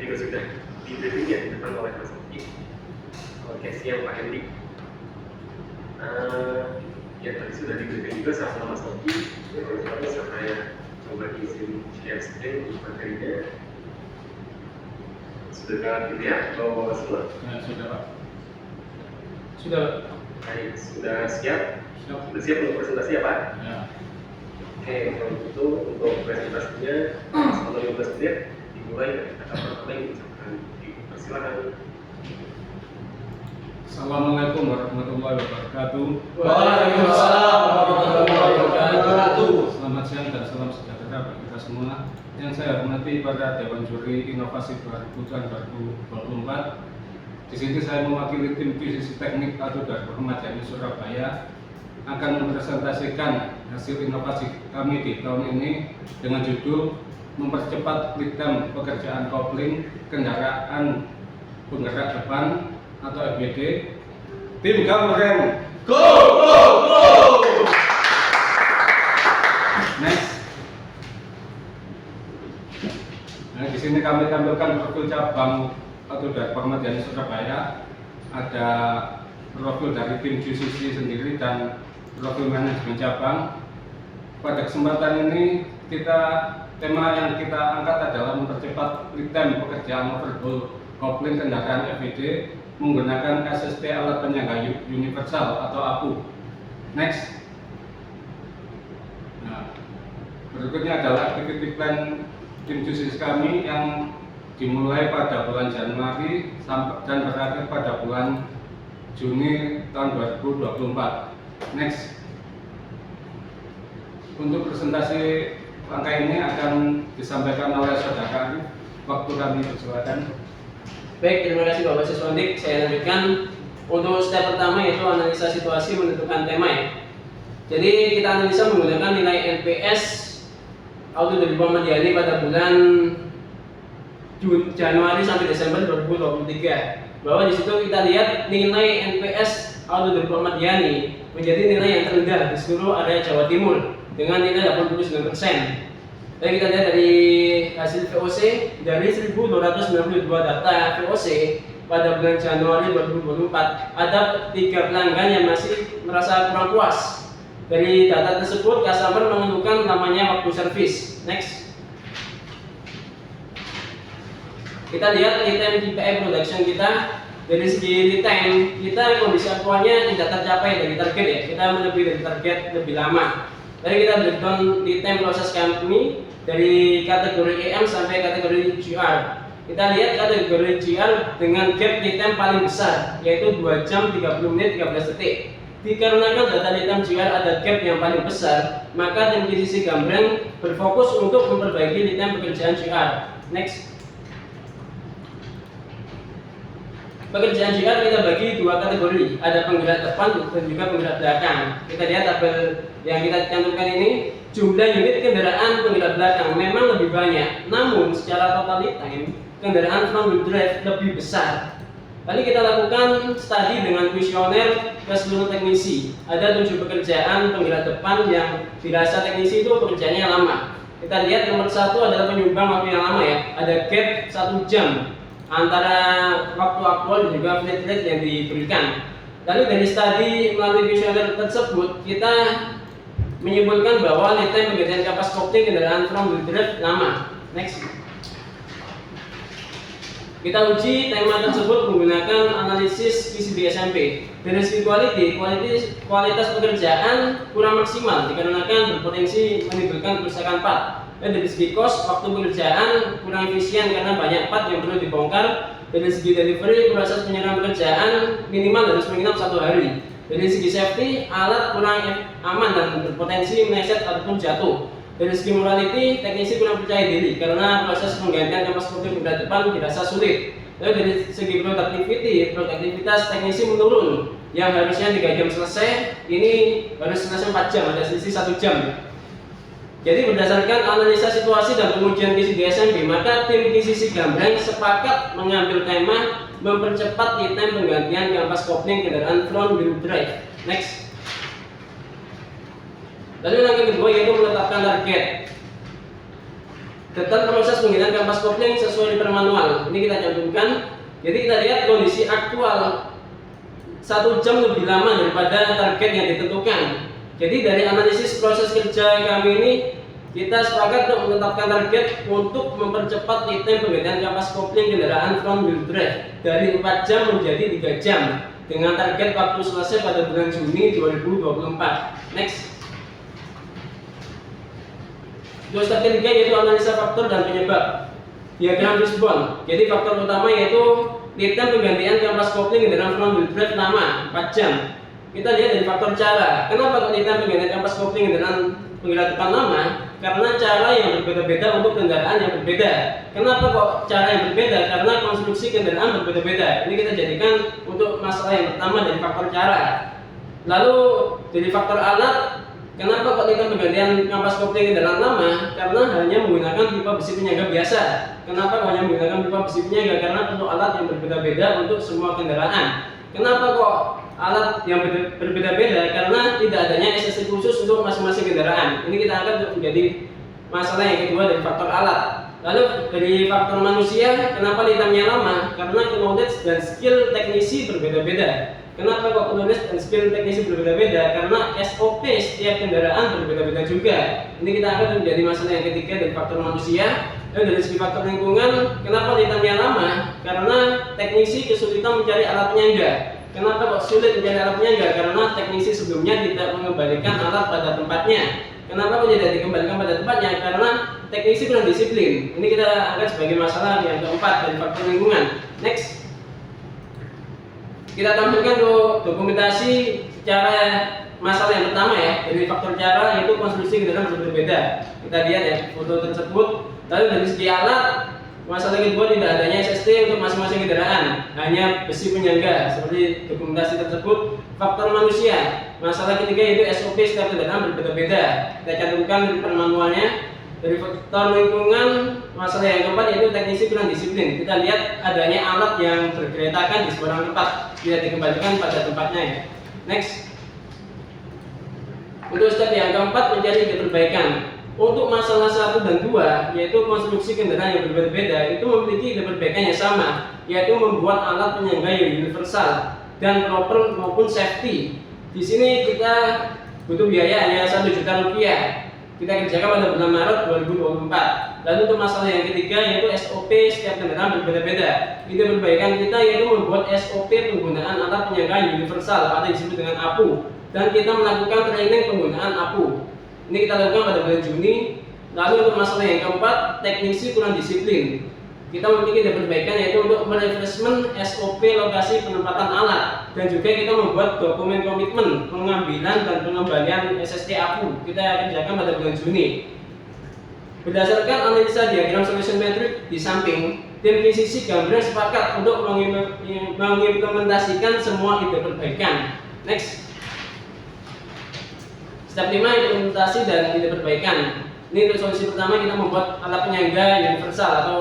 juga sudah di briefing ya di depan oleh Mas Oki. Oke, siap Pak Hendy. Ya tadi sudah di briefing juga sama Mas Oki. Bisa saya coba izin share screen materinya. Sudah dilihat bahwa semua? Ya, sudah Pak. Sudah. Baik, sudah siap? Siap. Sudah siap untuk presentasi ya Pak? Ya. Oke, kalau begitu untuk presentasinya selama 15 menit dimulai dari kata pertama yang diucapkan. Silakan. Assalamualaikum warahmatullahi wabarakatuh. Waalaikumsalam warahmatullahi wabarakatuh. Selamat siang dan salam sejahtera bagi kita semua. Yang saya hormati pada Dewan Juri Inovasi 2024. Di sini saya mewakili tim divisi teknik atau dari Permajani Surabaya akan mempresentasikan hasil inovasi kami di tahun ini dengan judul mempercepat lead time pekerjaan kopling kendaraan penggerak depan atau FPD. Tim Gamrem, Go, go, go! next. Nah, di sini kami tampilkan profil cabang atau dari Permajani Surabaya. Ada profil dari tim GCC sendiri dan profil manajemen cabang. Pada kesempatan ini tema yang kita angkat adalah mempercepat lead time pekerjaan overhaul kopling kendaraan FPD menggunakan SST alat penyangga universal atau APU. Next. Nah, berikutnya adalah activity plan tim GCC kami yang dimulai pada bulan Januari dan berakhir pada bulan Juni tahun 2024. Next. Untuk presentasi langkah ini akan disampaikan oleh saudara Arif. Waktu kami persilakan. Baik, terima kasih Bapak Siswandik. Saya lanjutkan untuk step pertama yaitu analisa situasi menentukan tema ya. Jadi kita analisa menggunakan nilai NPS Auto dari Permajani pada bulan Januari sampai Desember 2023. Bahwa di situ kita lihat nilai NPS Auto dari Permajani menjadi nilai yang terendah di seluruh area Jawa Timur dengan nilai 89%. Dan kita lihat dari hasil VOC dari 1.292 data VOC pada bulan Januari 2024 ada 3 pelanggan yang masih merasa kurang puas. Dari data tersebut, customer menentukan namanya waktu servis. Next. Kita lihat lead time KPI production kita. Dari segi lead time, kita kondisi aktualnya tidak tercapai dari target ya. Kita melebihi dari target lebih lama. Jadi kita breakdown lead time proses kami dari kategori EM sampai kategori GR. Kita lihat kategori GR dengan gap lead time paling besar, yaitu 2 jam 30 menit 13 detik. Dikarenakan data lead time GR ada gap yang paling besar, maka tim GCC Gambreng berfokus untuk memperbaiki lead time pekerjaan GR. Next. Pekerjaan GR kita bagi 2 kategori, ada penggerak depan dan juga penggerak belakang. Kita lihat tabel yang kita cantumkan ini, jumlah unit kendaraan penggerak belakang memang lebih banyak, namun secara total lead time kendaraan front wheel drive lebih besar. Lalu kita lakukan studi dengan kuesioner ke seluruh teknisi. Ada 7 pekerjaan penggerak depan yang dirasa teknisi itu pekerjaannya lama. Kita lihat nomor 1 adalah penyumbang waktu yang lama ya, ada gap 1 jam antara waktu aktual dan juga flat rate yang diberikan. Lalu dari studi melalui kuesioner tersebut kita menyimpulkan bahwa lead time pekerjaan kapas kopling kendaraan front wheel drive lama. Next. Kita uji tema tersebut menggunakan analisis PCB SMP. Dari segi kualitas pekerjaan kurang maksimal dikarenakan berpotensi menimbulkan kerusakan part. Dan dari segi cost, waktu pekerjaan kurang efisien karena banyak part yang perlu dibongkar. Dari segi delivery, proses penyerahan pekerjaan minimal harus menginap 1 hari. Dari segi safety, alat kurang aman dan berpotensi meleset ataupun jatuh. Dari segi morality, teknisi kurang percaya diri karena proses penggantian kapas kopling penggerak depan dirasa sulit. Lalu dari segi produktivitas teknisi menurun. Yang harusnya 3 jam selesai, ini harus selesai 4 jam, ada selisih 1 jam. Jadi berdasarkan analisa situasi dan pengujian PCB SMP, maka tim GCC Gambreng sepakat mengambil tema mempercepat lead time penggantian kampas kopling kendaraan front wheel drive. Next. Lalu langkah kedua yaitu menetapkan target. Tetap proses penggunaan kampas kopling sesuai per manual. Ini kita cantumkan. Jadi kita lihat kondisi aktual 1 jam lebih lama daripada target yang ditentukan. Jadi dari analisis proses kerja kami ini, kita sepakat untuk menetapkan target untuk mempercepat lead time penggantian kampas kopling kendaraan front wheel drive dari 4 jam menjadi 3 jam dengan target waktu selesai pada bulan Juni 2024. Next. Terus step ketiga yaitu analisa faktor dan penyebab. Diagram fishbone. Jadi faktor utama yaitu lead time penggantian kampas kopling kendaraan front wheel drive lama 4 jam. Kita lihat dari faktor cara. Kenapa kok lead time penggantian kampas kopling kendaraan penggerak depan lama? Karena cara yang berbeda-beda untuk kendaraan yang berbeda. Kenapa kok cara yang berbeda? Karena konstruksi kendaraan berbeda-beda. Ini kita jadikan untuk masalah yang pertama dari faktor cara. Lalu dari faktor alat, kenapa kok kita penggantian kampas kopling kendaraan lama? Karena hanya menggunakan pipa besi penyangga biasa. Kenapa kok hanya menggunakan pipa besi penyangga? Karena perlu alat yang berbeda-beda untuk semua kendaraan. Kenapa kok alat yang berbeda-beda? Karena tidak adanya SSC khusus untuk masing-masing kendaraan. Ini kita angkat untuk menjadi masalah yang kedua dari faktor alat. Lalu dari faktor manusia, kenapa lead time-nya lama? Karena knowledge dan skill teknisi berbeda-beda. Kenapa kok knowledge dan skill teknisi berbeda-beda? Karena SOP setiap kendaraan berbeda-beda juga. Ini kita angkat untuk menjadi masalah yang ketiga dari faktor manusia. Dan dari segi faktor lingkungan, kenapa lead time-nya lama? Karena teknisi kesulitan mencari alat penyangga. Kenapa kok sulit mencari alat penyangga? Karena teknisi sebelumnya tidak mengembalikan alat pada tempatnya. Kenapa kok tidak dikembalikan pada tempatnya? Karena teknisi kurang disiplin. Ini kita angkat sebagai masalah yang keempat dari faktor lingkungan. Next. Kita tampilkan untuk dokumentasi secara masalah yang pertama ya, dari faktor cara yaitu konstruksi kendaraan berbeda. Kita lihat ya foto tersebut. Lalu dari segi alat, masalah kedua tidak adanya SST untuk masing-masing kendaraan, hanya besi penyangga seperti dokumentasi tersebut. Faktor manusia, masalah ketiga yaitu SOP setiap kendaraan berbeda-beda. Kita cantumkan dari manualnya. Dari faktor lingkungan, masalah yang keempat yaitu teknisi kurang disiplin. Kita lihat adanya alat yang bergeretakan di seberang tempat, tidak dikembalikan pada tempatnya ya. Next. Untuk step yang keempat mencari perbaikan. Untuk masalah 1 dan 2 yaitu konstruksi kendaraan yang berbeda-beda itu memiliki perbaikan yang sama, yaitu membuat alat penyangga yang universal dan proper maupun safety. Di sini kita butuh biaya hanya 1 juta rupiah. Kita kerjakan pada bulan Maret 2024. Lalu untuk masalah yang ketiga yaitu SOP setiap kendaraan berbeda-beda. Ide perbaikan kita yaitu membuat SOP penggunaan alat penyangga universal atau disebut dengan APU, dan kita melakukan training penggunaan APU. Ini kita lakukan pada bulan Juni. Lalu untuk masalah yang keempat, teknisi kurang disiplin. Kita memiliki perbaikan yaitu untuk merefreshment SOP lokasi penempatan alat, dan juga kita membuat dokumen komitmen pengambilan dan pengembalian SST APU. Kita kerjakan pada bulan Juni. Berdasarkan analisa diagram solution metric di samping, tim PCC Gamblang sepakat untuk mengimplementasikan semua ide perbaikan. Next. Step 5 implementasi dan ide perbaikan. Ini untuk solusi pertama kita membuat alat penyangga universal atau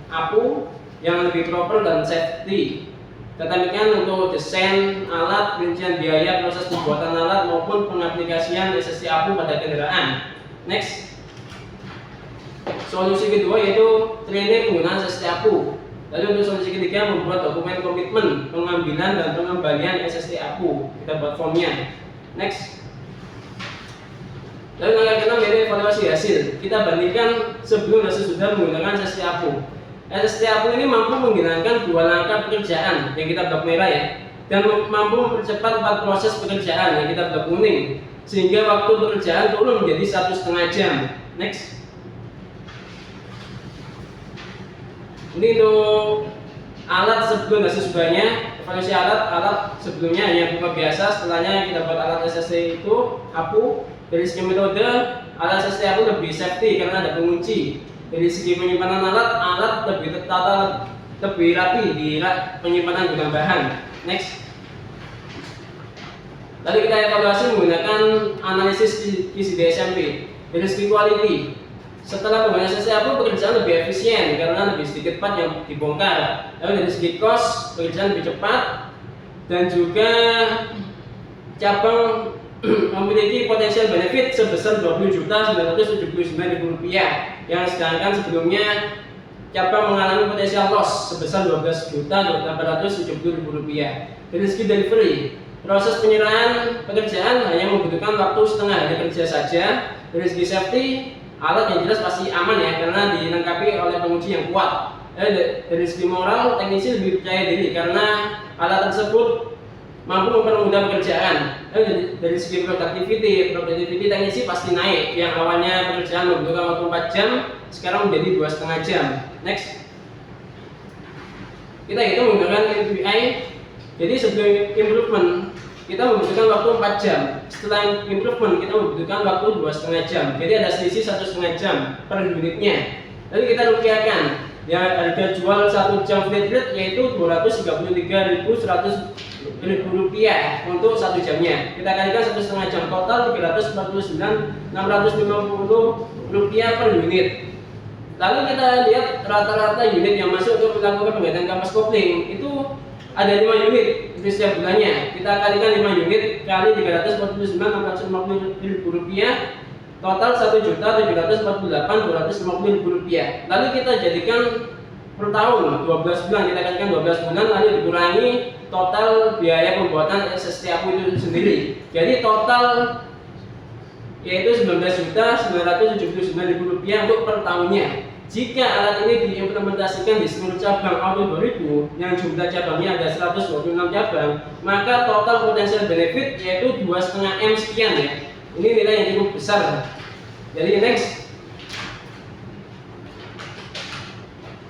APU yang lebih proper dan safety. Kita tampilkan untuk desain alat, rincian biaya proses pembuatan alat maupun pengaplikasian SST APU pada kendaraan. Next. Solusi kedua yaitu training penggunaan SST APU. Lalu untuk solusi ketiga membuat dokumen komitmen pengambilan dan pengembalian SST APU. Kita buat formnya. Next. Lalu langkah keenam yaitu evaluasi hasil. Kita bandingkan sebelum dan sesudah menggunakan SST APU. SST APU ini mampu menggunakan 2 langkah pekerjaan yang kita blok merah ya, dan mampu mempercepat 4 proses pekerjaan yang kita blok kuning, sehingga waktu pekerjaan turun menjadi 1,5 jam. Next. Ini untuk alat sebelum dan sesudahnya. Evaluasi alat sebelumnya hanya pipa biasa, setelahnya kita buat alat SST itu APU. Dari segi metode, alat SST APU lebih safety karena ada pengunci. Dari segi penyimpanan alat lebih tertata, lebih rapi di penyimpanan gudang bahan. Next. Lalu kita evaluasi menggunakan analisis PCB SMP. Dari segi quality, setelah penggunaan SST APU pekerjaan lebih efisien karena lebih sedikit part yang dibongkar. Lalu dari segi cost, pekerjaan lebih cepat, dan juga cabang memiliki potensial benefit sebesar Rp20.979.000. yang sedangkan sebelumnya cabang mengalami potensial loss sebesar Rp12.870.000. Dari segi delivery, proses penyerahan pekerjaan hanya membutuhkan waktu setengah hari kerja saja. Dari segi safety, alat yang jelas pasti aman ya, karena dilengkapi oleh penguji yang kuat. Dari segi moral, teknisi lebih percaya diri karena alat tersebut mampu mempermudah pekerjaan. Dari segi productivity teknisi pasti naik. Yang awalnya pekerjaan membutuhkan waktu 4 jam, sekarang menjadi 2,5 jam. Next, kita hitung menggunakan KPI. Jadi sebelum improvement kita membutuhkan waktu 4 jam. Setelah improvement kita membutuhkan waktu 2,5 jam. Jadi ada selisih 1,5 jam per unitnya. Lalu kita rupiahkan. Ya, harga jual 1 jam flat rate yaitu Rp233.100 untuk 1 jamnya. Kita kalikan 1,5 jam, total Rp349.650 per unit. Lalu kita lihat rata-rata unit yang masuk untuk melakukan penggantian kampas kopling itu ada 5 unit itu setiap bulannya. Kita kalikan 5 unit kali Rp349.650, total Rp1.748.250. Lalu kita jadikan per tahun 12 bulan, kita kalikan 12 bulan lalu dikurangi total biaya pembuatan setiap itu sendiri. Jadi total yaitu Rp19.979.000 untuk per tahunnya. Jika alat ini diimplementasikan di seluruh cabang Auto 2000 yang jumlah cabangnya ada 126 cabang, maka total potensial benefit yaitu 2,5 M sekian ya. Ini nilai yang cukup besar. Jadi next,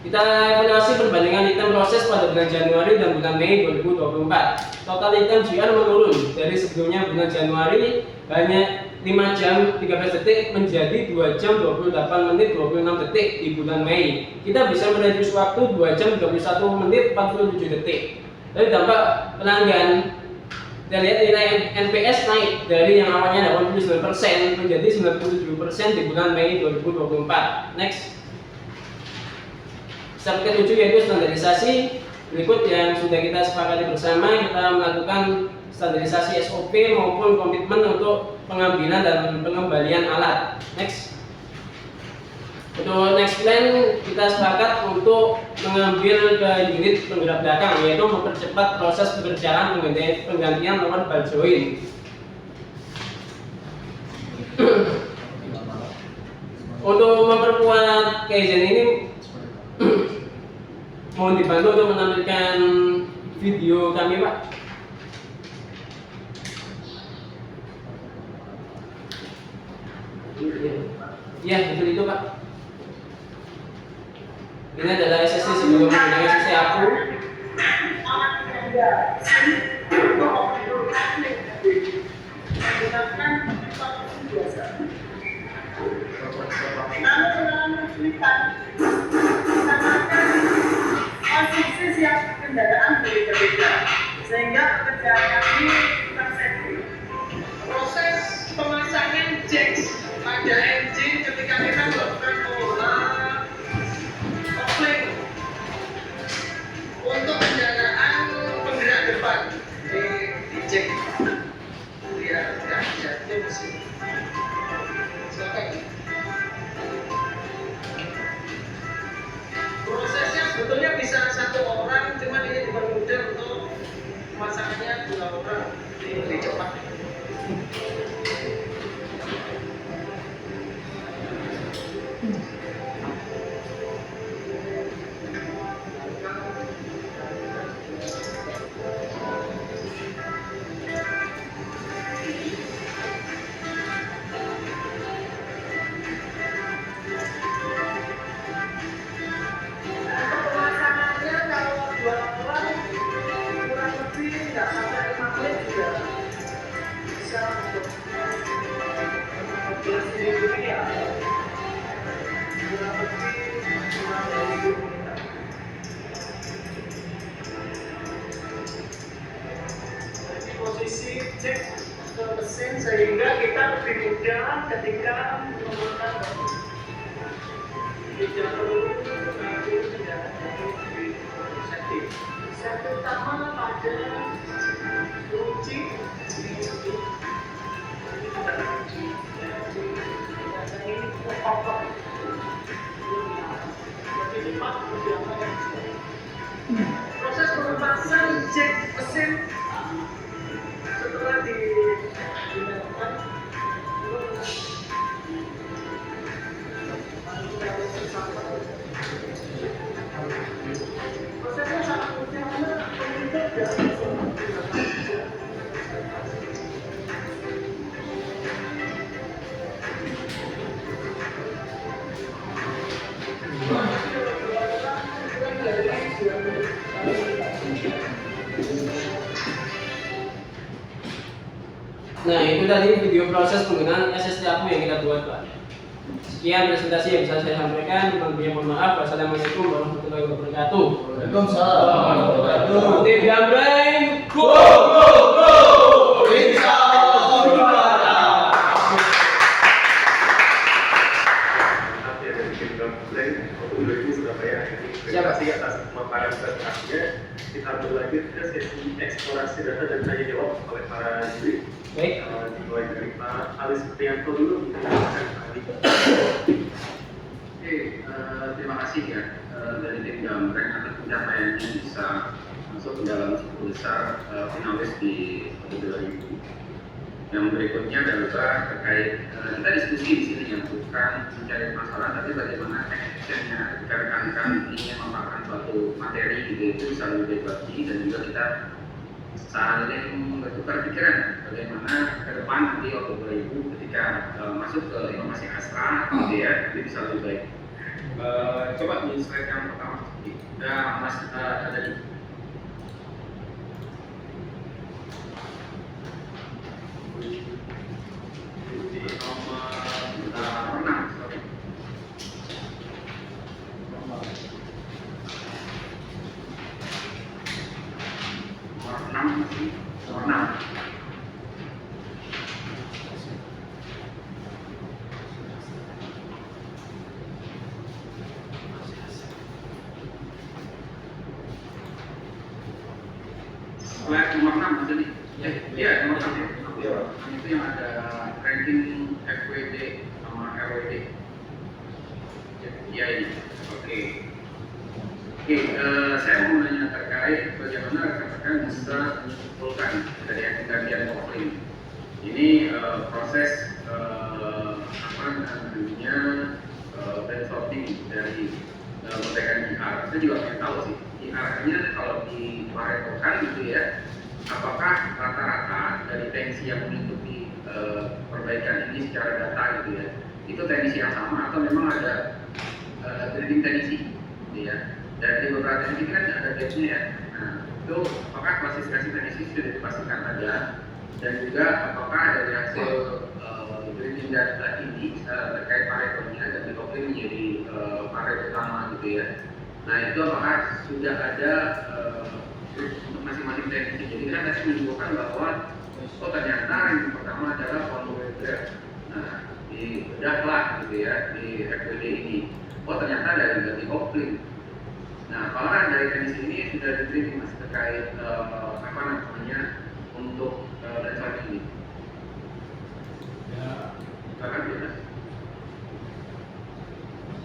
kita evaluasi perbandingan item proses pada bulan Januari dan bulan Mei 2024. Total item GR menurun dari sebelumnya bulan Januari hanya 5 jam 13 detik menjadi 2 jam 28 menit 26 detik di bulan Mei. Kita bisa mereduksi waktu 2 jam 21 menit 47 detik. Lalu dampak pelanggan, kita lihat nilai NPS naik dari yang awalnya 89% menjadi 97% di bulan Mei 2024. Next, step ke-7 yaitu standarisasi. Berikut yang sudah kita sepakati bersama, kita melakukan standarisasi SOP maupun komitmen untuk pengambilan dan pengembalian alat. Next, untuk next plan kita sepakat untuk mengambil ke unit penggerak belakang, yaitu mempercepat proses pekerjaan penggantian nomor ball joint. Untuk memperkuat Kaizen ini mohon dibantu untuk menampilkan video kami, Pak. Ya, betul itu, Pak. Ini adalah SSC sebelum menggunakan SSC aku. Konsumsi siap kendaraan berbeda-beda sehingga pekerjaan kami tersebut. Proses pemasangan jack pada engine ketika kita melakukan kopling untuk kendaraan penggerak depan di jack ya jatuh mesin. Prosesnya sebetulnya bisa 1 orang, cuma ini dipermudah untuk pemasangannya 2 orang, lebih cepat. Posisi cek ke mesin sehingga kita lebih mudah ketika menggunakan tidak perlu mengambil kendaraan di setting. Setting utama pada kunci ini kita kunci ini pokok Proses pelepasan cek mesin setelah dilakukan prosesnya sangat mudah karena pengundur dari Nah, itu tadi video proses penggunaan SSD aku yang kita buat, Pak. Sekian presentasi yang bisa saya sampaikan. Mohon maaf. Wassalamualaikum warahmatullahi wabarakatuh. Waalaikumsalam warahmatullahi wabarakatuh. Tim Jambreng, go! Insya Allah juara. Maaf ya dari tim Gambreng untuk Ibu Surabaya ini. Terima kasih atas pemaparan presentasinya. Kita berlanjut ke sesi eksplorasi data dan tanya jawab oleh para juri. Baik. Dimulai dari Pak Ali Supriyanto dulu. Terima kasih ya dari tim Gambreng atas pencapaiannya bisa masuk ke dalam 10 besar finalis di 2000. Yang berikutnya adalah terkait kita diskusi di sini yang bukan mencari masalah, tapi bagaimana actionnya ketika rekan-rekan ingin memaparkan suatu materi gitu itu bisa lebih baik lagi, dan juga kita saling bertukar pikiran bagaimana ke depan nanti waktu 2000 ketika masuk ke informasi astra gitu ya, itu bisa lebih baik. Coba di slide yang pertama, Mas ada di nomor 6. Nomor 6. Slide nomor 6 ada nih. Iya, nomor 6 ya. Itu yang ada ranking FWD sama RWD. Ya ini. Oke, saya mau menanya terkait bagaimana rekan-rekan bisa menyimpulkan dari gantian kopling. Ini proses apa namanya brainstorming dari perbaikan IR. Saya juga pengen tahu sih IR-nya kalau diparetokan gitu ya, apakah rata-rata dari tensi yang mengikuti perbaikan ini secara data gitu ya, itu tensi yang sama atau memang ada grading tensi gitu ya. Dan di beberapa tensi kan ada gapnya ya. Nah, itu apakah klasifikasi tensi sudah dipastikan ada, dan juga apakah dari hasil grading data ini terkait paretonya dan dikopling menjadi pareto utama gitu ya. Nah, itu apakah sudah ada untuk masing-masing tensi. Jadi kan tadi menunjukkan bahwa ternyata yang pertama adalah volume graph. Nah, di bedahlah gitu ya di FWD ini. Ternyata dari ganti kopling. Nah, apakah dari tensi ini sudah diteliti Mas terkait apa namanya untuk brainstorming ini? Ya, Silakan ya.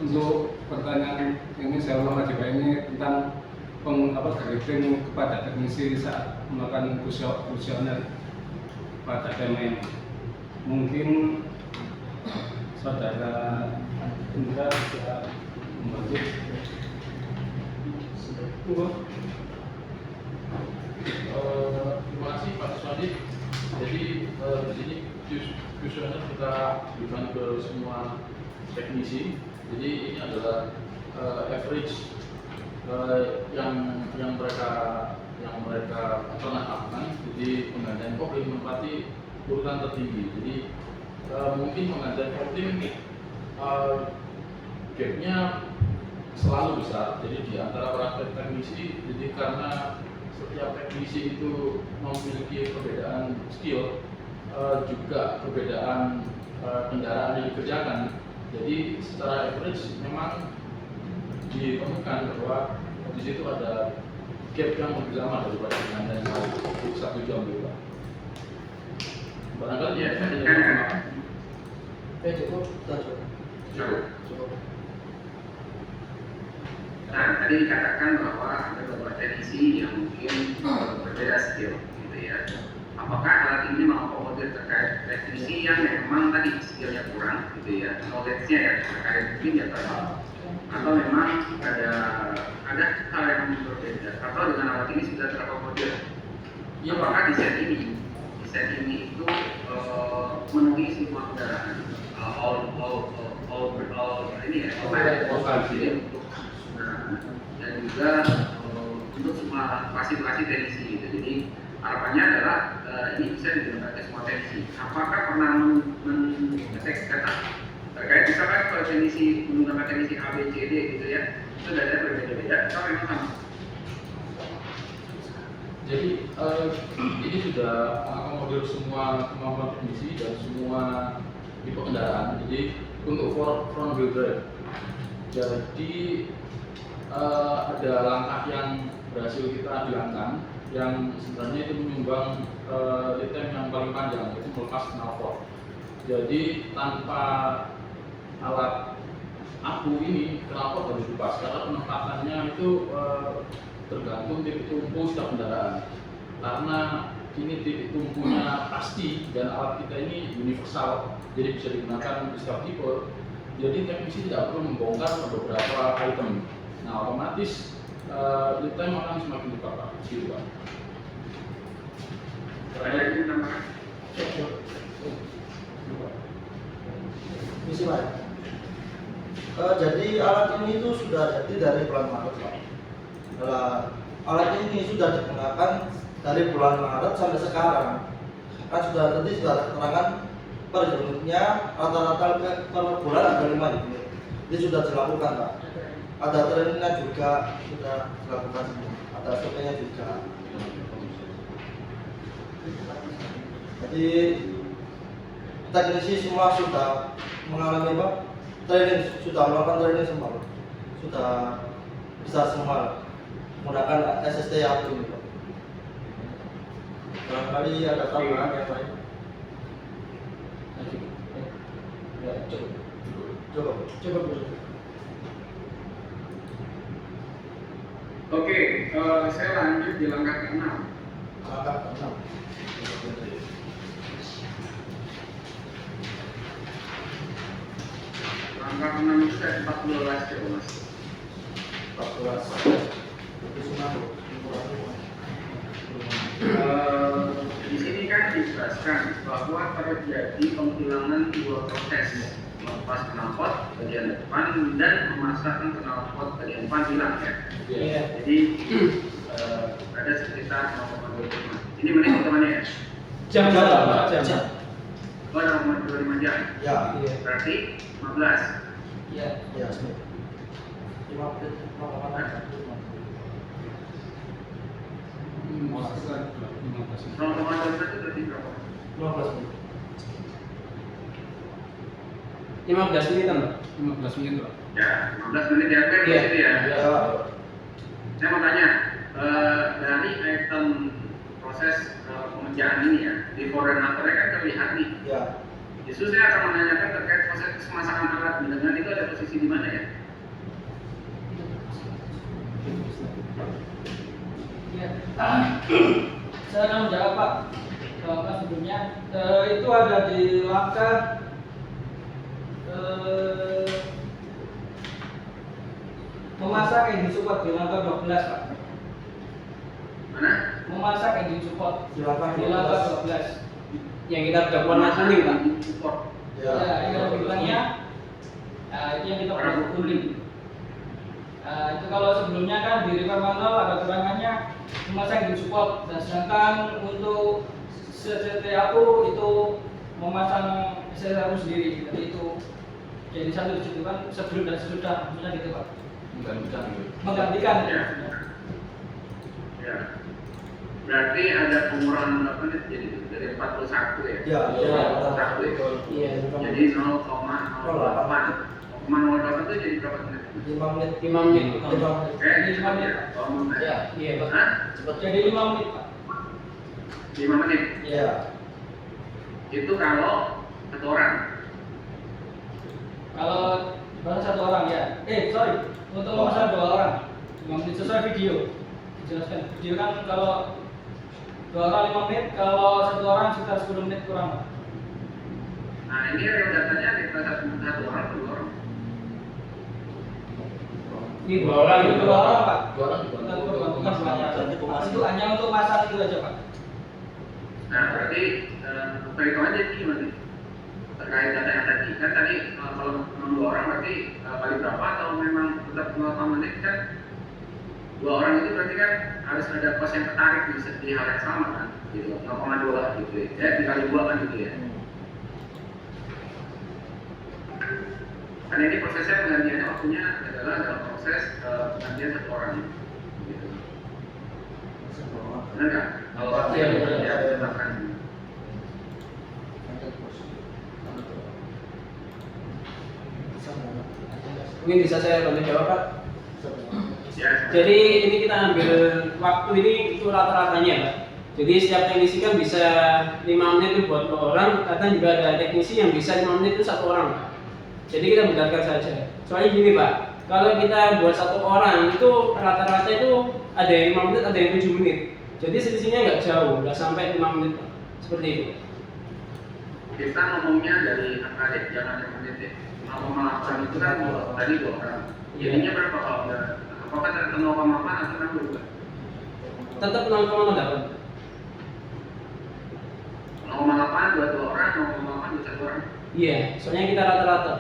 untuk pertanyaan ini saya ulang lagi Pak, ini tentang grading kepada teknisi saat melakukan kuesioner pada tema ini. Mungkin saudara Indra bisa membantu. Terima kasih Pak Suswandi. Jadi di sini kuesioner kita berikan ke semua teknisi. Jadi ini adalah average yang mereka pernah lakukan. Jadi penggantian kopling menempati urutan tertinggi. Jadi mungkin penggantian kopling gapnya selalu besar. Jadi di antara para teknisi, jadi karena setiap teknisi itu memiliki perbedaan skill, juga perbedaan kendaraan yang dikerjakan. Jadi secara average memang ditemukan bahwa di situ ada gap yang lebih lama daripada penggantian satu jam juga. Barangkali Ya, ada kan yang Cukup. cukup. Nah, tadi dikatakan bahwa ada beberapa teknisi yang mungkin berbeda skill, gitu ya. Apakah alat ini mengakomodir terkait teknisi yang memang tadi skillnya kurang, gitu ya, knowledge-nya ya terkait mungkin ya atau memang ada hal yang berbeda, atau dengan alat ini sudah terakomodir? Iya, Apakah desain ini itu memenuhi semua kendaraan, all ini ya, jadi untuk dan juga untuk semua klasifikasi teknisi gitu. Jadi harapannya adalah ini bisa digunakan ke semua teknisi. Apakah pernah mengecek data terkait misalkan kalau teknisi menggunakan teknisi A, B, C, D gitu ya, itu data berbeda-beda atau memang sama? Jadi ini sudah mengakomodir semua kemampuan teknisi dan semua tipe kendaraan. Jadi untuk front wheel drive, jadi ada langkah yang berhasil kita hilangkan yang sebenarnya itu menyumbang lead time yang paling panjang, yaitu melepas knalpot. Jadi tanpa alat aku ini knalpot harus dilepas karena penempatannya itu tergantung titik tumpu setiap kendaraan. Karena ini titik tumpunya pasti dan alat kita ini universal, jadi bisa digunakan di setiap tipe. Jadi teknisi tidak perlu membongkar beberapa item. Nah, otomatis lead time akan semakin cepat, Pak. Gitu, Pak. Ada lagi yang tambahkan? Misi Pak. Jadi alat ini itu sudah jadi dari bulan Maret, Pak. Alat ini sudah digunakan dari bulan Maret sampai sekarang. Kan sudah tadi sudah keterangan per unitnya rata-rata per bulan ada 5 unit. Ini sudah dilakukan, Pak. Ada trainingnya juga sudah dilakukan semua. Ada SOP-nya juga. Jadi teknisi semua sudah mengalami Pak training, sudah melakukan training semua, sudah bisa semua menggunakan SST aku ini Pak. Barangkali ada tambahan yang lain. Ya, coba dulu. Oke, saya lanjut di langkah ke-6. Langkah ke-6. Langkah ke-6 itu saya 14 ya, Mas. 14. Itu semua. Di sini kan dijelaskan bahwa terjadi penghilangan 2 proses, melepas knalpot bagian depan dan memasangkan knalpot bagian depan hilang ya. Iya. Jadi ada sekitar 0,25. Ini menit teman-teman ya? Jam berapa? Jam. Oh, 0,25 jam. Ya, iya. Berarti 15. Iya. Ya, semua. 5 menit, 0,1. Sekitar 15 menit. 0,25 itu berarti berapa? 15 menit. 15 menit, Pak. 15 menit, Pak. Ya, 15 menit ya, kan di Iya. sini ya. Ya, Saya mau tanya, dari item proses pengerjaan ini ya, di koordinatornya kan terlihat nih. ya. Justru saya akan menanyakan terkait proses pemasangan alat dengan itu ada posisi di mana ya? Ya. Saya akan menjawab Pak. Langkah sebelumnya itu ada di langkah memasak engine support di langkah 12 Pak. Mana? Memasak engine support Di langkah di langkah 12. Yang kita udah warna kuning, Pak. Support. Ya. Ya, ini ada bilangnya. Itu yang kita Warna perlu kuning. Itu kalau sebelumnya kan di repair manual ada keterangannya memasang engine support, dan sedangkan untuk CCT aku itu memasang SSR aku sendiri, jadi itu jadi satu di situ kan sebelum dan sesudah, maksudnya gitu Pak. Menggantikan Ya. Ya. Berarti ada pengurangan berapa nih? Jadi dari 41 ya? Ya, ya. 41 ya? Iya. Jadi 0,08. 0,08 itu jadi berapa menit? 5 menit. 5 menit. 5 menit. Ini 5 cepet menit. ya? Oh, menit. Ya, Iya, Pak. Hah? jadi 5 menit Pak. 5 menit. Ya. Itu kalau satu orang. Kalau Baru 1 orang ya. Sorry, untuk memesan 2 orang 5 menit sesuai video. Dijelaskan video kan kalau 2 orang 5 menit, kalau 1 orang sekitar 10 menit kurang. Nah ini real datanya kita satu orang atau 2 orang? Ini 2 orang, Itu 2 orang Pak. 2 orang juga. Bukan semuanya. Itu hanya untuk masak itu aja Pak. Nah berarti beritahu aja gimana nih terkait data yang tadi kan tadi kalau 2 orang berarti kali berapa atau memang tetap 0,5 menit kan 2 orang itu berarti kan harus ada kos yang tertarik di hal yang sama kan gitu 0,2 gitu ya dikali 2 kan gitu ya. Karena ini prosesnya penggantiannya waktunya adalah dalam proses penggantian 1 orang gitu. Benar nggak? Kalau waktu yang ditetapkan Mungkin bisa saya bantu jawab Pak. ya. Jadi ini kita ambil waktu ini itu rata-ratanya Pak. Jadi setiap teknisi kan bisa 5 menit itu buat 2 orang, kadang juga ada teknisi yang bisa 5 menit itu 1 orang Pak. Jadi kita berdasarkan saja. Soalnya gini Pak, kalau kita buat 1 orang itu rata-rata itu ada yang 5 menit, ada yang 7 menit. Jadi selisihnya nggak jauh, nggak sampai 5 menit Pak. Seperti itu. Kita ngomongnya dari angka deh, jangan yang menit deh. Melakukan itu kan tadi 2 orang. Jadinya berapa kalau udah? Apakah tetap 0,4 atau kan berubah? Tetap 0,8. 0,8 buat 2 orang, 0,8 buat 1 orang. Iya, soalnya kita rata-rata.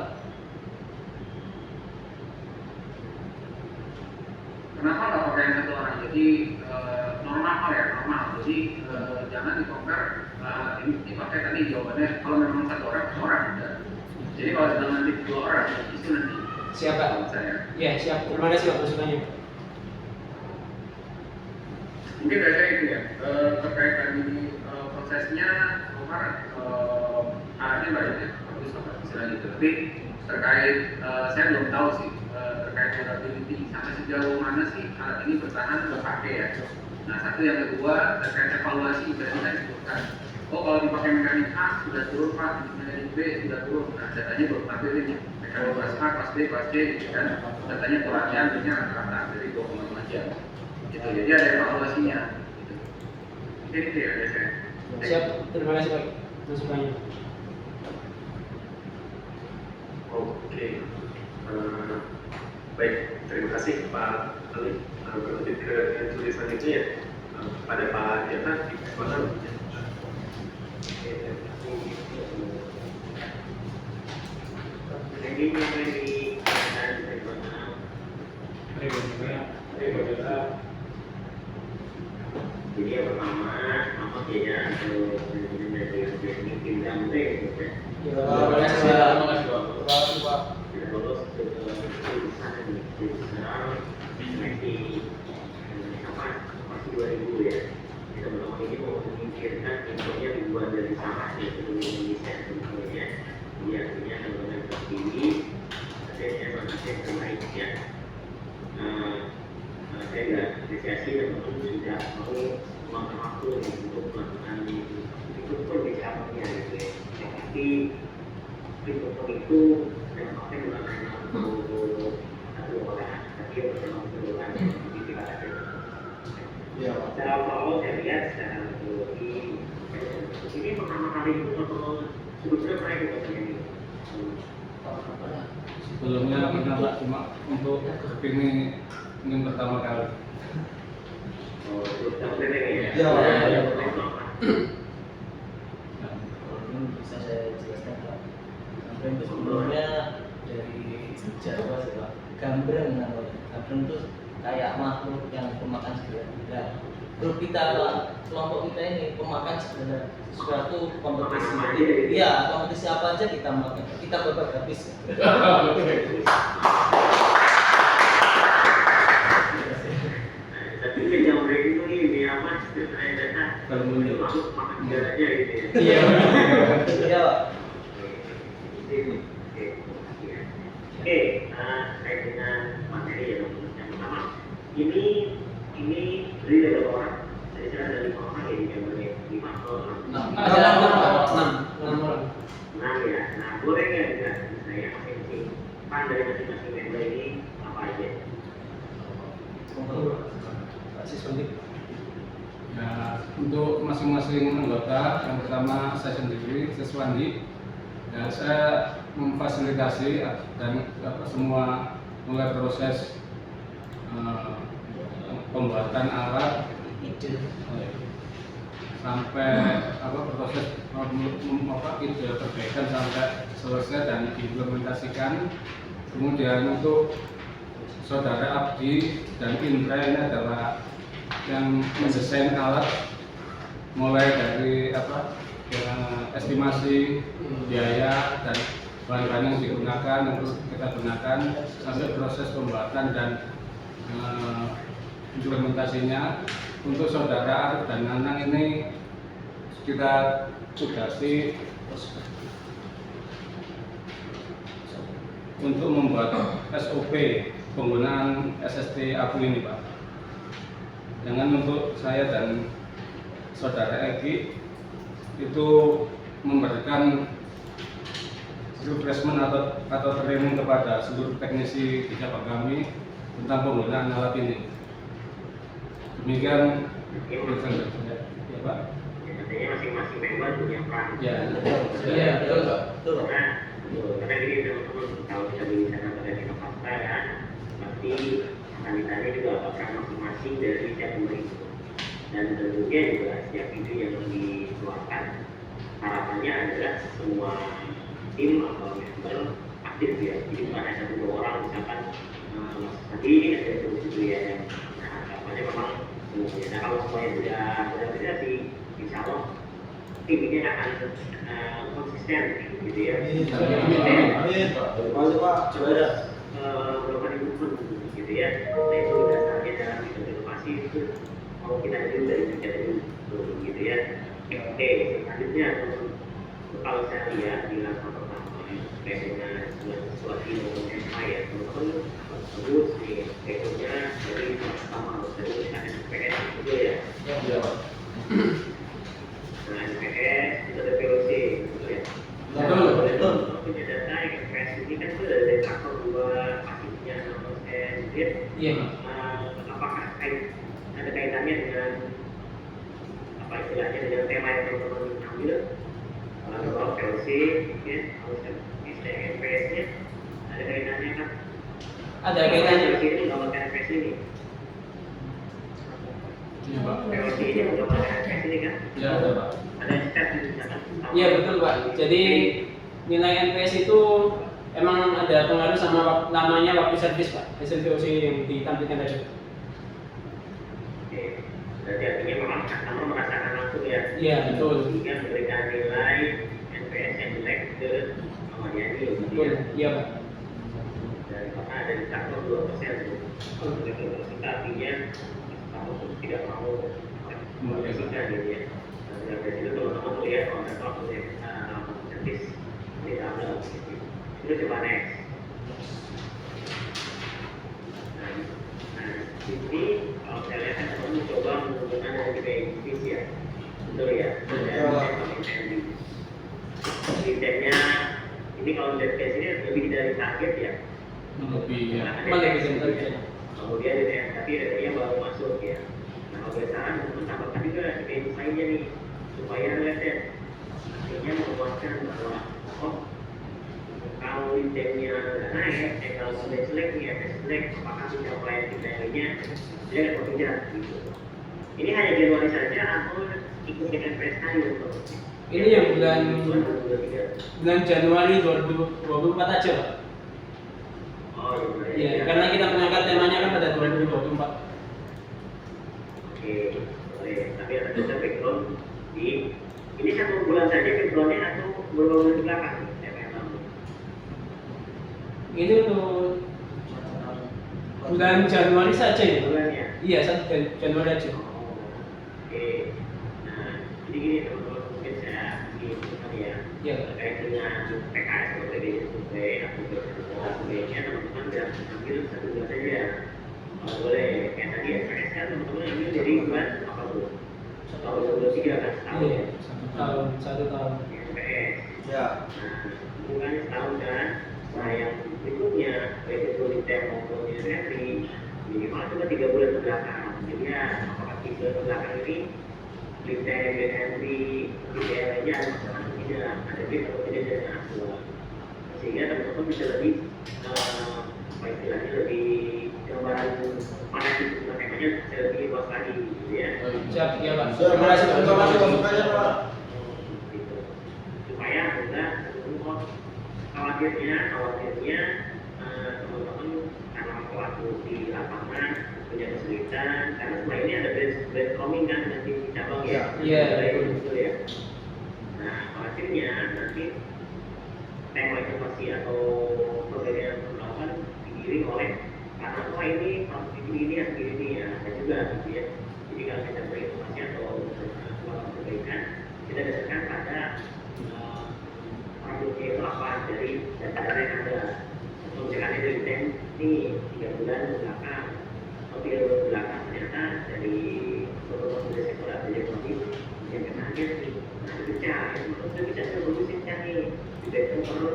Kenapa nggak pakai yang 1 orang? Jadi normal ya, normal. Jadi jangan di-compare ini dipakai tadi jawabannya kalau memang 1 orang, 1 orang. Jadi kalau dalam nanti 2 orang, itu nanti. Siapa? Saya. Iya, siap. Terima kasih Pak masukannya. Mungkin dari saya itu ya, terkait tadi prosesnya, Omar, arahnya baik ya, bagus apa istilah gitu. Tapi terkait, saya belum tahu sih, terkait durability, sampai sejauh mana sih alat ini bertahan terpakai ya. Nah satu yang kedua, terkait evaluasi, berarti kan disebutkan, oh kalau dipakai mekanik A sudah turun Pak, mekanik B sudah turun, nah datanya belum tampil ini. Mekanik kelas A, kelas B, kelas C, gitu kan, datanya pelatihan, biasanya rata-rata dari 2,5 jam. Gitu, jadi ada evaluasinya. Gitu. Mungkin itu ya, saya. Siap. Terima kasih Pak masukannya. Oke. Baik, terima kasih Pak Ali. Berlanjut ke tulis selanjutnya ya. Pada Pak Jana di mana? Jadi yang pertama, apa saja atau dari tim Damre, Terima kasih Pak. tidak lolos ke sana di sekarang seleksi apa pasti 2000 ya. Kita pertama ini mau memikirkan impornya dibuat dari sana yaitu dari Indonesia sebetulnya. Jadi artinya dengan tertinggi, hasilnya masih terbaik ya. Saya tidak apresiasi teman-teman sudah mau meluangkan waktu untuk melakukan itu perbicaraannya gitu ya. Tapi untuk itu dampaknya bukan hanya untuk 1 orang, tapi bersama keseluruhan di kita ada. Secara awal saya lihat secara metodologi ini pertama kali itu atau sebelumnya pernah ikut ini. Sebelumnya pernah Pak, cuma untuk ini pertama kali. Oh, terus sampai ini ya. Ya. Bisa saya jelaskan Pak. Gambreng itu sebelumnya dari Jawa sih Pak. Gambreng namanya. Gambreng itu kayak makhluk yang pemakan segala. Grup kita Pak, kelompok kita ini pemakan segala sesuatu kompetisi. Iya, kompetisi apa aja kita makan. Kita bakal habis. Tapi yang itu ini apa? Saya data Kalau itu masuk makan segalanya gitu ya. Iya. Iya Pak. Oke, terkait dengan materi yang pertama, ini dari berapa orang? Saya kira ada 5 orang ya di gambarnya 5 atau 6. Ada 6 orang. 6 ya. Nah, boleh nggak saya masing-masing Pan dari Suntik. Ya, untuk masing-masing anggota, yang pertama saya sendiri, Seswandi, ya, saya memfasilitasi dan semua mulai proses pembuatan alat sampai proses ide perbaikan sampai selesai dan diimplementasikan. Kemudian untuk saudara Abdi dan Indra ini adalah yang mendesain alat mulai dari estimasi biaya dan bahan-bahan yang digunakan untuk kita gunakan sampai proses pembuatan dan implementasinya. Untuk saudara Arif dan Nanang ini kita tugasi untuk membuat SOP penggunaan SST APU ini, Pak. Dengan untuk saya dan saudara Egi itu memberikan refreshment atau training kepada seluruh teknisi di cabang kami tentang penggunaan alat ini. Demikian ya, Pak. Artinya masing-masing member punya peran. Ya, betul Pak. Karena ini teman-teman kalau kita bicara pada Inovasta kan, pasti akan ditanya juga apa peran masing-masing dari setiap member itu. Dan tentunya juga setiap ide yang dikeluarkan, harapannya adalah semua tim atau member aktif ya. Jadi bukan hanya satu dua orang, misalkan nanti ini ada satu ya yang harapannya memang semuanya. Nah kalau semuanya sudah berkoordinasi, insya Allah tim ini akan konsisten gitu ya. Amin. Pak, juara. Melakukan improvement gitu ya. Nah itu dasarnya dalam inovasi itu mau kita dulu dari kerja dulu gitu ya. Oke, selanjutnya kalau saya lihat di langkah pertama kayak dengan sesuatu yang saya teman-teman bagus nih tekniknya dari pertama harus dari SPS itu ya. Iya Pak. Nah SPS itu ada POC gitu ya. Betul. Punya data SPS ini kan itu dari faktor 2 pastinya nomor gitu. Iya. Apakah ada kaitannya dengan apa istilahnya dengan tema yang teman-teman ambil? Kalau POC, ya, harus SPS-nya ada kaitannya kan? Ada kaitannya. POC ini menggambarkan SPS ini. Iya Pak. POC ini menggambarkan SPS ini kan? Iya ada Pak. Ada step di sana. Iya betul Pak. Jadi nilai NPS itu emang ada pengaruh sama namanya waktu servis Pak. Hasil VOC yang ditampilkan tadi. Oke. Berarti artinya memang customer merasakan langsung ya. Iya betul. Sehingga memberikan nilai NPS yang jelek ke penganiaya gitu Betul. ya. Iya Pak. Dan karena ada di faktor 2% kita artinya kamu tidak mau memperhatikan gitu ya. Dan dari situ teman-teman melihat ada waktu yang servis tidak ada gitu. Itu coba next. Nah, ini kalau saya lihat kan teman mencoba menggunakan dari BPS ya, betul ya. Desainnya ini kalau dari BPS ini lebih dari target ya. Lebih ya. Kemudian tapi dia baru masuk ya. Nah kalau biasanya teman tambahkan juga desainnya nih supaya related. Artinya memuaskan bahwa kalau indeksnya naik, kalau sudah jelek nih, jelek, apakah mencapai nilainya jelek atau tidak gitu. Ini hanya Januari saja atau ikut NPS tadi untuk Ini yang bulan Januari 2024 aja Pak. Oh Iya, karena kita mengangkat temanya kan pada 2024. Oke, boleh. Tapi ada juga background di ini 1 bulan saja backgroundnya atau beberapa bulan di belakang? Ini untuk bulan Januari saja ya? Bulannya? Iya, 1 Januari aja. Oke, nah jadi gini teman-teman mungkin saya infokan ya Iya. terkait dengan PKS atau PDI survei atau surveinya teman-teman bisa ambil 1 bulan saja. Kalau boleh, kayak tadi SPS kan teman-teman ambil dari bulan apa tuh? Tahun 2023 kan? Setahun Iya, ya? 1 tahun. SPS. Ya. Nah, bukan setahun kan? Nah yang berikutnya baik itu di maupun di Retri minimal cuma 3 bulan ke belakang. Jadi ya apakah bulan belakang ini BTN di daerahnya ada masalah atau tidak, ada bid atau tidak dari aktual, sehingga teman-teman bisa lebih apa istilahnya lebih gambaran mana itu temanya bisa lebih luas lagi gitu ya. Siap, iya Pak. Terima kasih masukannya Pak. Gitu. Supaya juga khawatirnya teman-teman karena pelaku di lapangan punya kesulitan, karena semua ini ada brainstorming kan nanti di cabang ya. Iya. Betul ya. Nah khawatirnya nanti tema inovasi atau program yang dilakukan digiring oleh karena wah ini ini ya begini ya, ada juga gitu ya. Jadi kalau kita berinovasi atau perbaikan, kita dasarkan pada produknya itu apa dari data-data yang ada. Misalkan dari BTN ini 3 bulan belakang atau 3 bulan belakang ternyata dari beberapa sektor ada ekonomi yang kena aja nih, nah itu pecah, itu bisa bagus pecah nih, juga itu perlu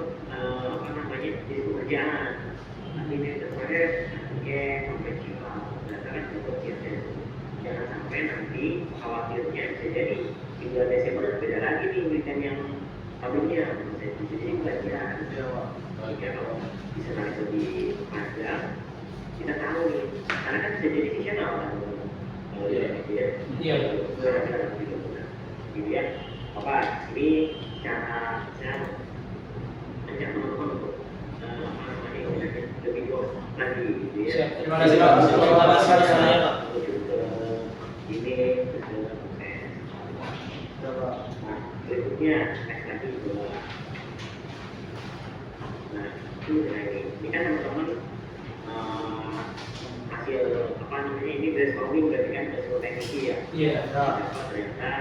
apa namanya jadi pekerjaan. Nanti ini kemarin pakai konvensional, berdasarkan kepercayaan. Jangan sampai nanti khawatirnya bisa jadi di bulan Desember beda lagi nih BTN yang sebelumnya, jadi pelajaran. Ya kalau bisa naik lebih panjang, kita tahu nih, karena kan bisa jadi visional kan, kalau dia gitu ya. Iya. Jadi ya, apa ini cara saya ajak teman-teman untuk apa namanya lebih luas lagi gitu ya. Siap, terima kasih Pak. Terima kasih saya Pak. Ini proses. Nah, berikutnya next lagi adalah ini kan teman-teman hasil apa namanya ini brainstorming berarti kan hasil teknisi ya. Iya. Ternyata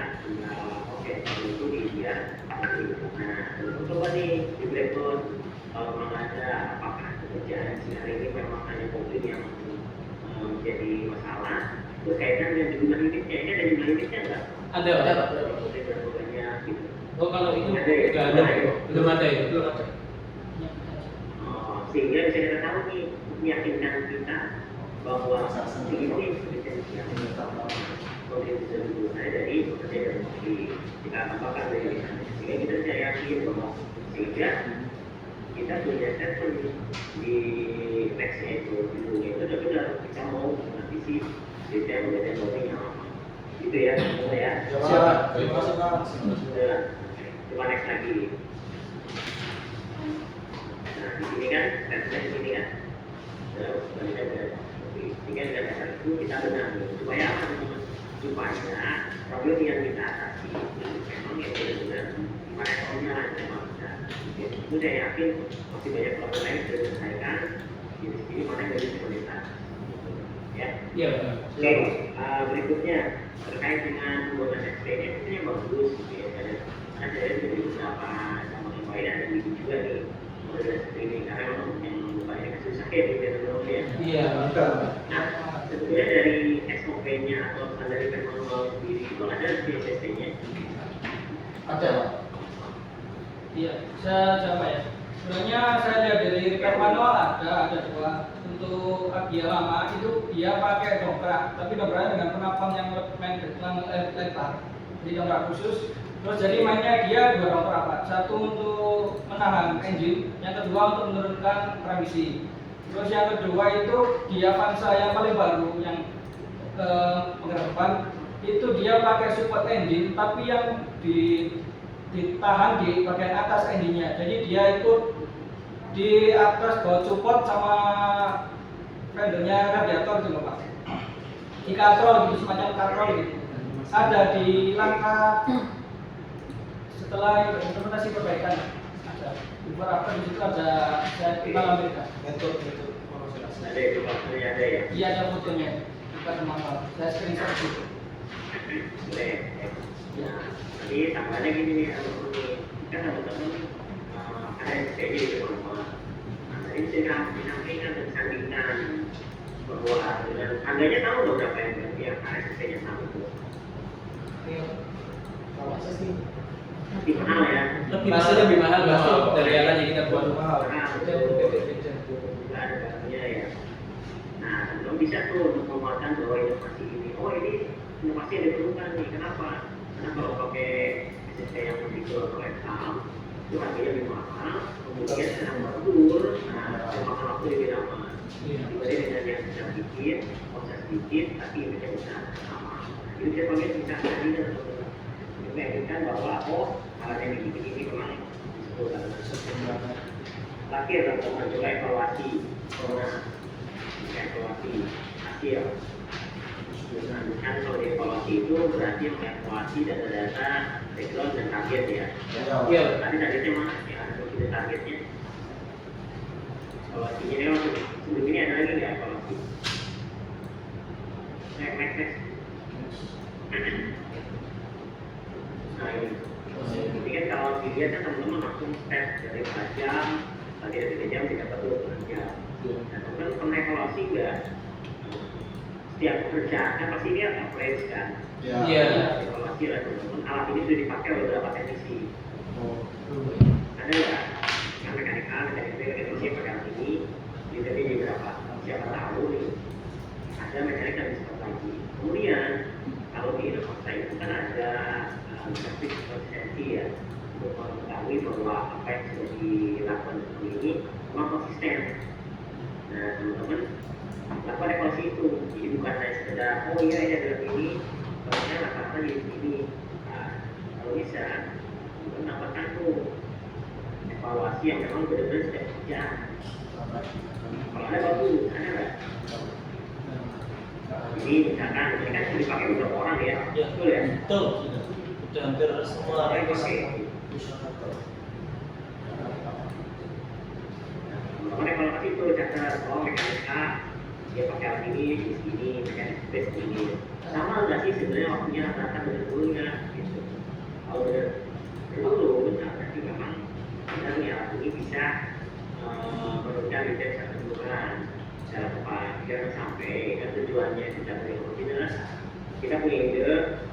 oke itu dia. Nah coba nih di breakdown kalau memang ada apakah pekerjaan hari ini memang hanya COVID yang menjadi masalah. Terus kaitan dengan jumlah unitnya, ini ada jumlah unitnya nggak? Ada Pak. Banyak gitu. Oh kalau itu nggak ada, belum ada ya. Belum ada. Sehingga bisa kita tahu nih, meyakinkan kita bahwa ini potensial bisa dimulai dari pekerja dan kita tambahkan dari sana, sehingga kita bisa yakin bahwa sehingga kita punya statement di nextnya itu judulnya itu benar-benar kita mau mengisi detail yang apa gitu ya, semua ya. Siap. Terima kasih Pak. Coba next lagi. Nah, di sini kan, di sini kan, sehingga dengan dasar itu kita benahi supaya apa teman-teman? Supaya problem yang kita atasi memang ya benar-benar gimana ekonominya memang bisa. Itu saya yakin masih banyak problem lain sudah diselesaikan di sini mana yang dari pemerintah. Ya. Iya. Oke, berikutnya terkait dengan pembuatan SPN itu yang bagus, gitu ya. Ada dari beberapa sama yang lain ada juga nih. Ini karena yang banyak susah ya di teknologi ya. Iya. Nah, sebetulnya dari SOP-nya atau standar manual sendiri itu ada CSS-nya? Ada Pak. Iya, saya jawab ya. Sebenarnya saya lihat dari repair manual ada 2. Untuk Agia lama itu dia pakai dongkrak, tapi dongkraknya dengan penampang yang lebar, jadi dongkrak khusus. Terus jadi mainnya dia 2 dongkrak Pak. Satu untuk menahan engine, yang kedua untuk menurunkan transmisi. Terus yang kedua itu dia Avanza yang paling baru yang penggerak depan itu dia pakai support engine, tapi yang ditahan di bagian atas engine-nya. Jadi dia itu di atas baut support sama rendernya radiator gitu Pak. Di katrol gitu, semacam katrol gitu. Ada di langkah setelah implementasi perbaikan ada beberapa di situ ada saya kita ambilkan Metode Ada itu waktunya ada ya? iya ada fotonya bukan manual saya screenshot gitu. Boleh. Nah, jadi tambahannya gini nih, kan teman-teman ada SPG di manual. Nah, tadi saya disampaikan dan disandingkan bahwa dengan harganya tahu dong berapa yang SPG-nya sama itu. Lebih mahal ya? Pasti lebih mahal pasti dari alat yang kita buat. Nah, juga ada barangnya ya. Nah, belum bisa tuh untuk memuatkan bahwa inovasi ini, oh ini inovasi yang diperlukan nih. Kenapa? Karena kalau pakai SSD yang begitu lengkap itu harganya lebih mahal, kemudian sedang berdur, nah memakan waktu lebih lama dibanding dengan yang sedang dikit, proses dikit, tapi image besar sama. Jadi saya pakai bisa tadi dan mengingatkan bahwa alat yang ini memang terakhir teman-teman coba evaluasi hasil. Kan kalau dievaluasi itu berarti mengevaluasi data-data background dan target ya. Iya. Tadi targetnya mana? Ya ada kita targetnya. Evaluasinya ini waktu sebelum ini ada lagi nggak evaluasi? Next. Nah ini. Jadi kan kalau dilihat kan teman-teman langsung step dari 4 jam, tadi dari 3 jam tidak betul 4 jam. Nah teman-teman pernah evaluasi nggak? Setiap pekerjaan pasti dia average kan? Iya. Evaluasi lah teman-teman. Alat ini sudah dipakai oleh berapa teknisi? Ada nggak? Yang mekanikal, teknisi pakai alat ini, jadi berapa? Siapa tahu nih? Ada mekanik yang bisa lagi. Kemudian kalau di inovasi itu kan ada servis konsistensi ya, untuk mengetahui bahwa apa yang sudah dilakukan ini memang konsisten. Nah teman-teman lakukan evaluasi itu, jadi bukan hanya sekedar iya ini adalah ini, soalnya rata-rata di sini. Nah, kalau bisa mendapatkan tuh evaluasi yang memang benar-benar setiap kerjaan. Kalau ada bagus, ada nggak? Jadi misalkan ini kan sudah dipakai beberapa orang ya, betul ya? Betul, sudah hampir semua teman-teman evaluasi itu catat mekanika dia pakai alat ini, mekanik space ini sama nggak sih sebenarnya waktunya rata-rata benar-benar gitu. Kalau dulu berarti memang sebenarnya alat ini bisa menurunkan indeks kesembuhan secara tepat. Jangan sampai kan tujuannya kita benar-benar kita punya ide,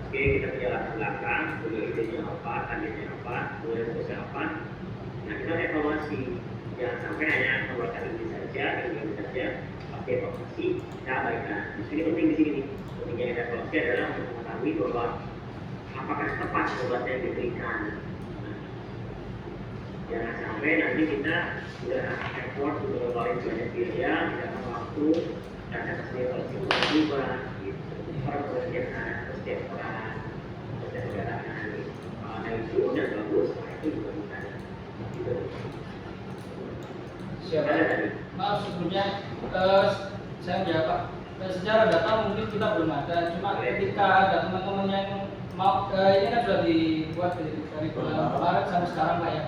oke kita punya latar belakang, punya idenya apa, targetnya apa, kemudian fokusnya apa. Nah kita evaluasi, jangan sampai hanya mengeluarkan ini saja, pasti evaluasi, kita abaikan. Jadi penting di sini nih, pentingnya evaluasi adalah untuk mengetahui bahwa apakah tepat obat yang diberikan. Jangan sampai nanti kita sudah effort untuk ngeluarin banyak biaya, tidak ada waktu, dan akan evaluasi berubah. Setiap orang nah itu udah bagus, itu juga bisa gitu. Siapa? Maaf sebelumnya saya jawab. Secara data mungkin kita belum ada, cuma ketika ada teman-teman yang mau ini kan sudah dibuat dari bulan Maret sampai sekarang Pak ya.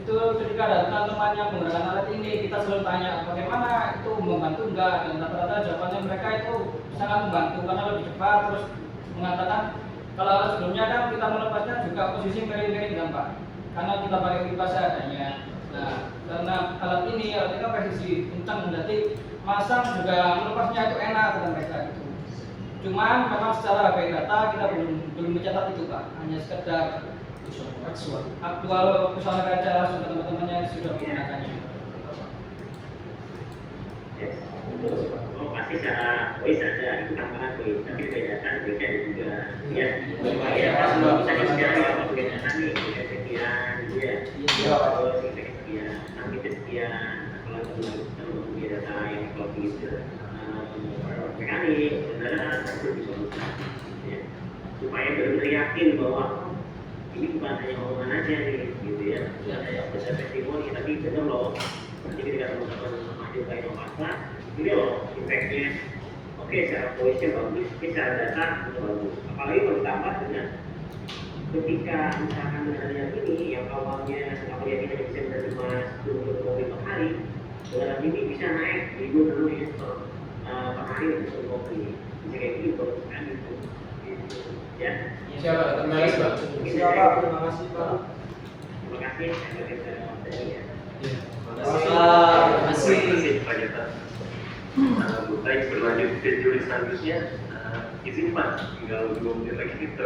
Itu ketika ada teman-teman yang menggunakan alat ini, kita selalu tanya bagaimana itu membantu enggak, dan rata-rata jawabannya mereka itu sangat membantu karena lebih cepat. Terus mengatakan kalau alat sebelumnya kan kita melepasnya juga posisi miring-miring kan Pak, karena kita pakai kipas seadanya. Nah karena alat ini kan presisi kencang, berarti masang juga melepasnya itu enak kata mereka gitu. Cuman memang secara data kita belum mencatat itu Pak, hanya sekedar aktual usaha kaca langsung ke teman-temannya yang sudah menggunakannya. Oh pasti secara voice ada itu tambahan voice, tapi bedakan beda juga ya. Ya kalau misalnya sekarang apa bedakan nih, beda sekian gitu ya. Kalau sekian, nanti sekian, kalau kita mempunyai data yang kalau gitu mekanik sebenarnya harus disolusikan ya, supaya benar-benar yakin bahwa ini bukan hanya omongan aja nih, gitu ya. Ada proses testimoni, tapi benar loh. Nanti ketika teman-teman maju ke inovasi, ini loh impactnya. Oke, secara voice-nya bagus, secara data itu bagus. Apalagi kalau ditambah dengan ketika misalkan dengan ini yang awalnya apa yang kita bisa menerima 10 mobil per hari, dengan ini bisa naik 1.000 unit per hari untuk mobil. Bisa kayak gitu kan gitu. Ya. Siapa? Terima kasih Pak. Siapa? Terima kasih Pak. Terima kasih. Terima kasih Pak Jata. Baik, berlanjut ke juri selanjutnya. Izin Pak, tinggal 2 menit lagi kita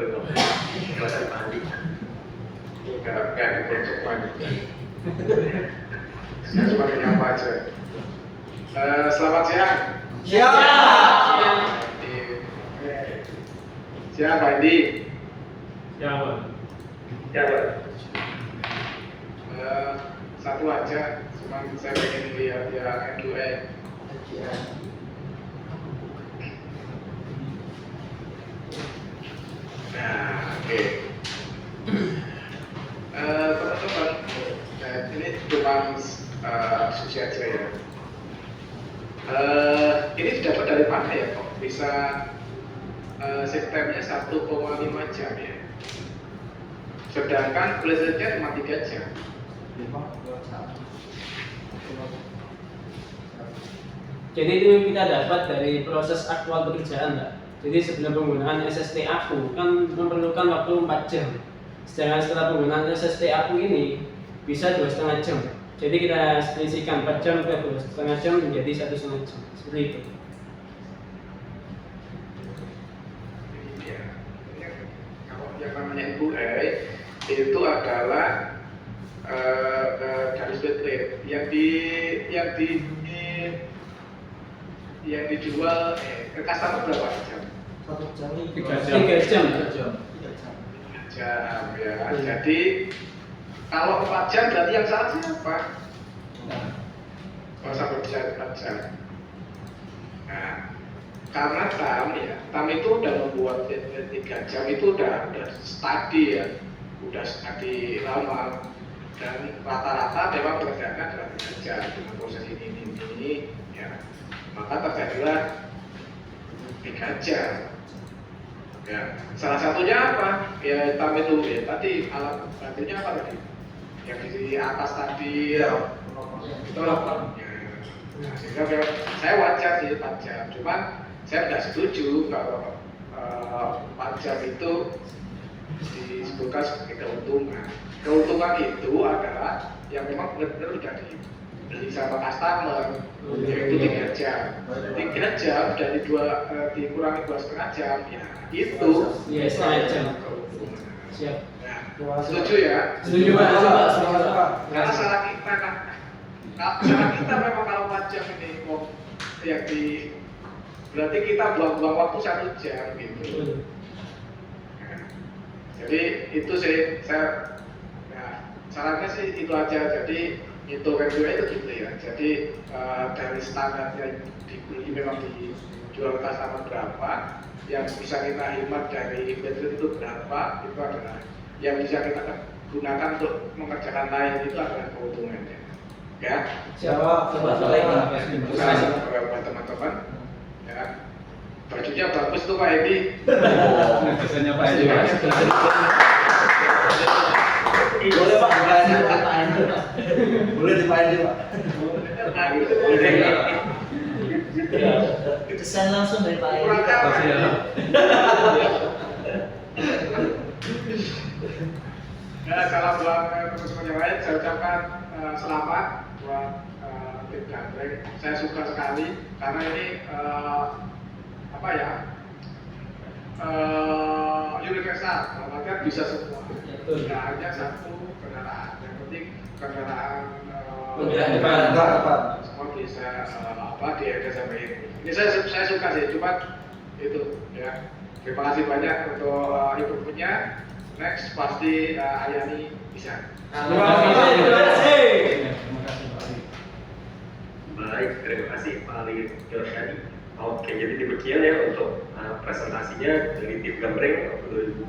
silakan Pak Andi. Gak untuk lanjutkan. Saya cuma menyapa aja. Selamat siang. Siap. Siapa Indi? Siapa? Siapa? Satu aja, cuma saya pengen lihat yang N2E. Nah, oke. Teman-teman, ini cuma susi aja ya. Ini didapat dari mana ya kok bisa sistemnya 1,5 jam ya? Sedangkan belajarnya cuma 3 jam. Jadi itu kita dapat dari proses aktual pekerjaan, Mbak. Jadi sebelum penggunaan SST aku kan memerlukan waktu 4 jam. Sedangkan setelah penggunaan SST aku ini bisa 2,5 jam. Jadi kita selisihkan 4 jam ke 2,5 jam menjadi 1,5 jam. Seperti itu. Ya, kalau yang namanya N2E itu adalah garis rate yang dijual ke customer berapa jam? 1 jam ini 3 jam. 3 jam. 3 jam ya. Jadi kalau 4 jam berarti yang salah siapa? Kalau sampai bisa 4 jam. Nah, karena TAM itu udah membuat 3 jam itu udah study ya, udah study lama dan rata-rata memang pekerjaannya adalah 3 jam dengan proses ini ya. Maka terjadilah 3 jam. Ya, salah satunya apa? Ya TAM itu ya tadi alat bantunya apa tadi? Yang di atas tadi ya. Itu apa? Ya. Nah, sehingga saya wajar sih 4 jam. Cuman saya tidak setuju kalau 4 jam itu disebutkan sebagai keuntungan. Keuntungan itu adalah yang memang benar-benar sudah dibeli sama customer, yaitu 3 jam. 3 jam dari dikurangi 2,5 jam, ya itu. Iya, setengah jam. Keuntungan. Siap. Nah, setuju ya? Setuju Pak. Karena salah kita kan, salah kita memang kalau 4 jam ini kok yang berarti kita buang-buang waktu 1 jam gitu. Nah, jadi itu sih saya sarannya sih itu aja. Jadi itu N2E itu gitu ya. Jadi dari standarnya dibeli memang dijual ke customer berapa, yang bisa kita hemat dari baterai itu berapa, itu adalah yang bisa kita gunakan untuk mengerjakan lain, itu adalah keuntungannya. Ya. Siapa? Terima kasih buat teman-teman. Ya. Bajunya bagus tuh Pak Edi. Biasanya Pak Edi. Boleh Pak, boleh dipain Pak. Pesan langsung dari Pak Edi. Salam buat teman-teman yang lain. Saya ucapkan selamat buat tim Gandreng. Saya suka sekali karena ini apa ya, universal. Artinya bisa semua. Tidak hanya satu kendaraan. Yang penting kendaraan depan. semua bisa diedukasi sampai ini. Ini saya suka sih. Cuma itu ya. Terima kasih banyak untuk infonya. Next pasti Ayani bisa. Terima kasih. Baik, terima kasih Pak Ali Joshani. Oke, jadi demikian ya untuk presentasinya dari tim Gambreng 2000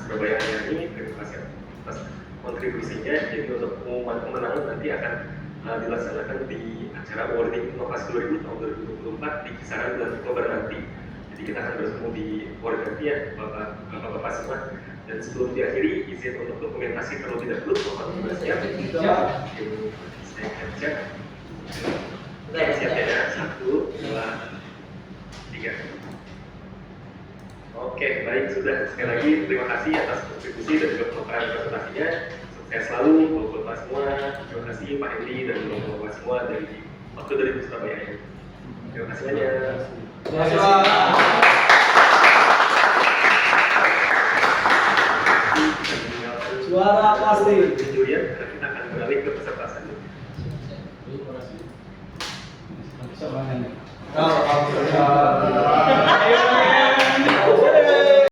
Surabaya Ayani. Terima kasih atas kontribusinya. Jadi untuk pengumuman kemenangan nanti akan dilaksanakan di acara awarding inovasi 2000 tahun 2024 di kisaran bulan Oktober nanti. Jadi kita akan bertemu di award nanti ya Bapak semua. Dan sebelum diakhiri, izin untuk dokumentasi terlebih dahulu. Mohon bersiap. Saya kerja. Siap ya, 1, 2, 3. Oke, baik, sudah. Sekali lagi terima kasih atas kontribusi dan juga pemaparan presentasinya. Sukses selalu buat Bapak semua. Terima kasih Pak Hendy dan Bapak semua dari waktu dari Surabaya. Terima kasih banyak. Terima kasih. Suara pasti. Julian, kita akan beralih ke peserta selanjutnya. Bisa banyak. Kalau